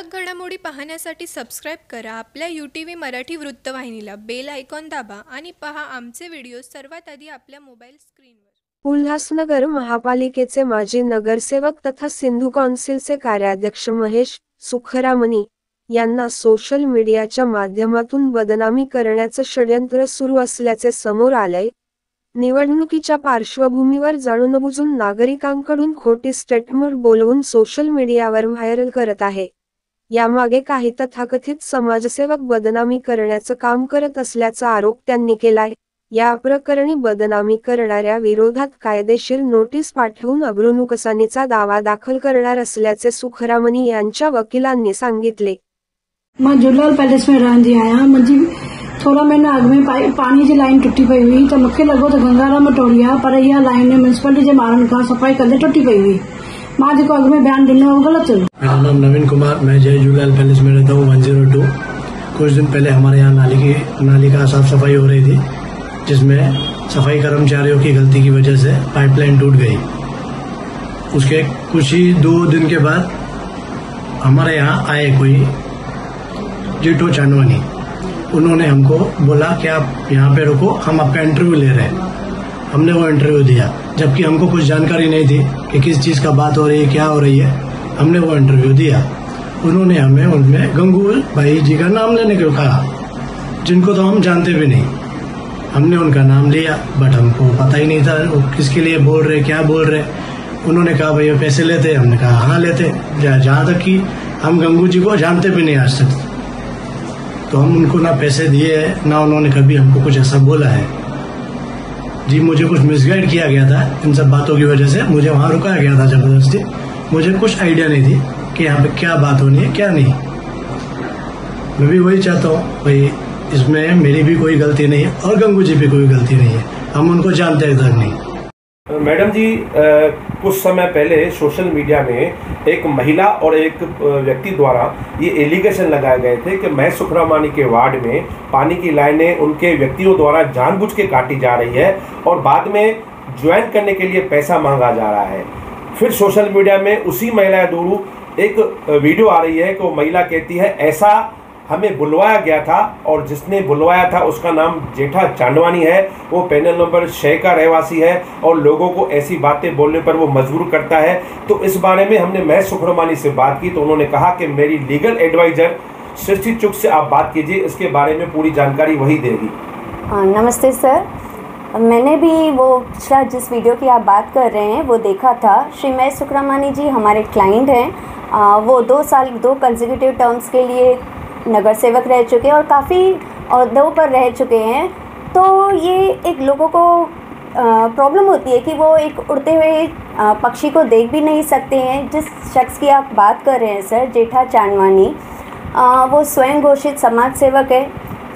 ठळक घडामोडी पाहण्यासाठी सबस्क्राईब करा आपल्या UTV मराठी वृत्तवाहिनीला. बेल आयकॉन दाबा आणि पहा आमचे व्हिडिओ सर्वात आधी आपल्या मोबाईल स्क्रीनवर. उल्हासनगर महापालिकेचे माजी नगरसेवक तथा सिंधू कौन्सिलचे कार्याध्यक्ष महेश सुखरामणी यांना सोशल मीडियाच्या माध्यमातून बदनामी करण्याचं षड्यंत्र सुरू असल्याचे समोर आलंय. निवडणुकीच्या पार्श्वभूमीवर जाणूनबुजून नागरिकांकडून खोटी स्टेटमेंट बोलवून सोशल मीडियावर व्हायरल करत आहे. यामागे काही तथाकथित समाजसेवक बदनामी करण्याचं काम करत असल्याचा आरोप त्यांनी केलाय. या प्रकरणी बदनामी करणाऱ्या विरोधात कायदेशीर नोटीस पाठवून अब्रूनुकसानीचा दावा दाखल करणार असल्याचे सुखरामणी यांच्या वकिलांनी सांगितले. मैं झूलेलाल पैलेस में रहंदी आहियां. मुंहिंजी थोड़ा महीना अॻु में पानी जी लाइन टुटी पई हुई त मूंखे लॻो त गंगाराम में टोड़ी आहे, पर इहा लाइन म्यूनिसिपलिटी जे माण्हुनि खां सफ़ाई कंदे टुटी पई हुई. मां जेको अॻु में बयान ॾिनो हो गलत हुयो. मेरा नाम नवीन कुमार, मैं जय झूलेलाल पैलेस में रहता हूँ 102. कुछ दिन पहले हमारे यहाँ नाली का साफ सफाई हो रही थी, जिसमें सफाई कर्मचारियों की गलती की वजह से पाइपलाइन टूट गई. उसके कुछ ही 2 दिन के बाद हमारे यहाँ आए कोई जीटो चांदवानी. उन्होंने हमको बोला कि आप यहाँ पे रुको, हम आपका इंटरव्यू ले रहे हैं. हमने वो इंटरव्यू दिया, जबकि हमको कुछ जानकारी नहीं थी कि किस चीज़ का बात हो रही है, क्या हो रही है. हमने वो इंटरव्यू दिया. उन्होंने हमें उनमें गंगू भाई जी का नाम लेने को कहा, जिनको तो हम जानते भी नहीं. हमने उनका नाम लिया, बट हमको पता ही नहीं था वो किसके लिए बोल रहे, क्या बोल रहे. उन्होंने कहा भैया पैसे लेते. हमने कहा हाँ लेते. जहाँ तक कि हम गंगू जी को जानते भी नहीं आज तक, तो हम उनको ना पैसे दिए हैं, ना उन्होंने कभी हमको कुछ ऐसा बोला है. जी मुझे कुछ मिसगाइड किया गया था इन सब बातों की वजह से. मुझे वहाँ रुकाया गया था जबरदस्ती. मुझे कुछ आइडिया नहीं थी कि यहाँ पे क्या बात होनी है क्या नहीं. मैं भी वही चाहता हूँ भाई, इसमें मेरी भी कोई गलती नहीं है और गंगू जी भी कोई गलती नहीं है. हम उनको जानते हैं तक नहीं. मैडम जी, कुछ समय पहले सोशल मीडिया में एक महिला और एक व्यक्ति द्वारा ये एलिगेशन लगाए गए थे कि महेश सुखरामणी के वार्ड में पानी की लाइनें उनके व्यक्तियों द्वारा जानबूझ के काटी जा रही है और बाद में ज्वाइन करने के लिए पैसा मांगा जा रहा है. फिर सोशल मीडिया में उसी महिला द्वारा एक वीडियो आ रही है कि वो महिला कहती है ऐसा हमें बुलवाया गया था और जिसने बुलवाया था उसका नाम जेठा चांदवानी है, वो पैनल नंबर 6 का रहवासी है और लोगों को ऐसी बातें बोलने पर वो मजबूर करता है. तो इस बारे में हमने महेश सुखरामणी से बात की तो उन्होंने कहा कि मेरी लीगल एडवाइजर सृष्टि चुग से आप बात कीजिए, इसके बारे में पूरी जानकारी वही देगी. नमस्ते सर, मैंने भी वो पिछला जिस वीडियो की आप बात कर रहे हैं वो देखा था. श्री महेश सुखरामणी जी हमारे क्लाइंट हैं. वो 2 साल 2 कंसेक्यूटिव टर्म्स के लिए नगर सेवक रह चुके हैं और काफ़ी अहदों पर रह चुके हैं. तो ये एक लोगों को प्रॉब्लम होती है कि वो एक उड़ते हुए पक्षी को देख भी नहीं सकते हैं. जिस शख्स की आप बात कर रहे हैं सर, जेठा चांदवानी, वो स्वयं घोषित समाज सेवक है,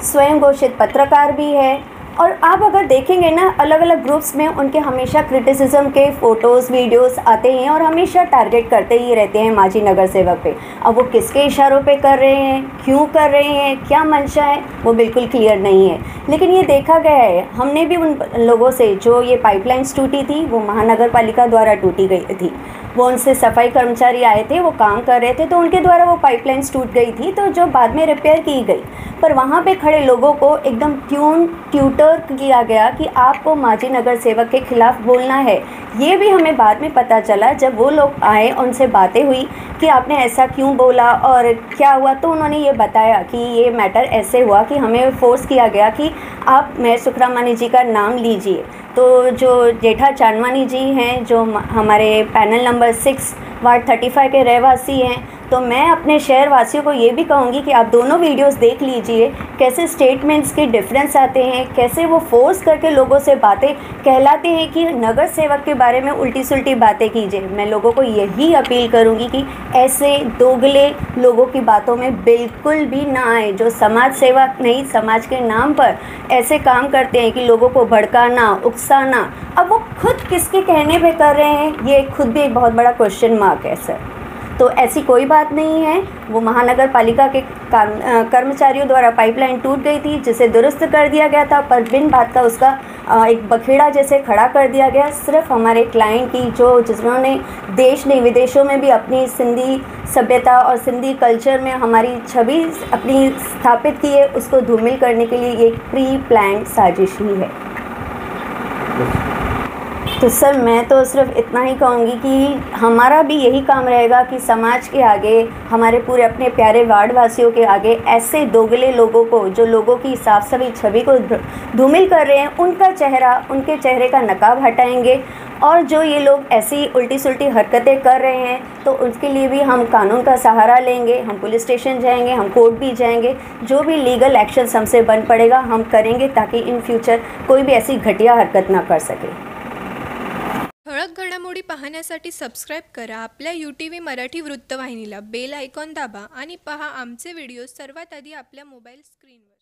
स्वयं घोषित पत्रकार भी है. और आप अगर देखेंगे ना, अलग अलग ग्रुप्स में उनके हमेशा क्रिटिसिज्म के फ़ोटोज़ वीडियोस आते हैं और हमेशा टारगेट करते ही रहते हैं माजी नगर सेवक पे. अब वो किसके इशारों पे कर रहे हैं, क्यों कर रहे हैं, क्या मंशा है, वो बिल्कुल क्लियर नहीं है. लेकिन ये देखा गया है, हमने भी उन लोगों से जो ये पाइपलाइंस टूटी थी वो महानगर पालिका द्वारा टूटी गई थी. वो उनसे सफाई कर्मचारी आए थे, वो काम कर रहे थे, तो उनके द्वारा वो पाइपलाइंस टूट गई थी, तो जो बाद में रिपेयर की गई. पर वहाँ पे खड़े लोगों को एकदम ट्यूटर किया गया कि आपको माजी नगर सेवक के खिलाफ बोलना है. ये भी हमें बाद में पता चला जब वो लोग आए, उनसे बातें हुई कि आपने ऐसा क्यों बोला और क्या हुआ. तो उन्होंने ये बताया कि ये मैटर ऐसे हुआ कि हमें फोर्स किया गया कि आप महेश सुखरामणी जी का नाम लीजिए. तो जो जेठा चांदवानी जी हैं, जो हमारे पैनल नंबर 6 वार्ड 35 के रहवासी हैं, तो मैं अपने शहर वासियों को ये भी कहूँगी कि आप दोनों वीडियोस देख लीजिए, कैसे स्टेटमेंट्स के डिफरेंस आते हैं, कैसे वो फोर्स करके लोगों से बातें कहलाते हैं कि नगर सेवक के बारे में उल्टी सुल्टी बातें कीजिए. मैं लोगों को यही अपील करूँगी कि ऐसे दोगले लोगों की बातों में बिल्कुल भी ना आए, जो समाज सेवक नहीं, समाज के नाम पर ऐसे काम करते हैं कि लोगों को भड़काना, उकसाना. अब वो खुद किसके कहने पे कर रहे हैं, ये खुद भी एक बहुत बड़ा क्वेश्चन मार्क है सर. तो ऐसी कोई बात नहीं है। वो महानगर पालिका के कर्मचारियों द्वारा पाइपलाइन टूट गई थी, जिसे दुरुस्त कर दिया गया था, पर बिन बात का उसका एक बखेड़ा जैसे खड़ा कर दिया गया। सिर्फ हमारे क्लाइंट की जिन्होंने देश नहीं विदेशों में भी अपनी सिंधी सभ्यता और सिंधी कल्चर में हमारी छवि अपनी स्थापित की है, उसको धूमिल करने के लिए ये एक प्री प्लान साजिश ही है। तो सर मैं तो सिर्फ इतना ही कहूँगी कि हमारा भी यही काम रहेगा कि समाज के आगे, हमारे पूरे अपने प्यारे वार्ड वासियों के आगे ऐसे दोगले लोगों को, जो लोगों की साफ सफाई छवि को धूमिल कर रहे हैं, उनके चेहरे का नकाब हटाएंगे। और जो ये लोग ऐसी उल्टी सुल्टी हरकतें कर रहे हैं तो उसके लिए भी हम कानून का सहारा लेंगे, हम पुलिस स्टेशन जाएंगे, हम कोर्ट भी जाएंगे। जो भी लीगल एक्शन हमसे बन पड़ेगा हम करेंगे, ताकि इन फ्यूचर कोई भी ऐसी घटिया हरकत ना कर सके। ठळक घडामोडी पाहण्यासाठी सबस्क्राईब करा आपल्या UTV मराठी वृत्तवाहिनीला, बेल आयकॉन दाबा आणि पहा आमचे व्हिडिओ सर्वात आधी आपल्या मोबाईल स्क्रीनवर।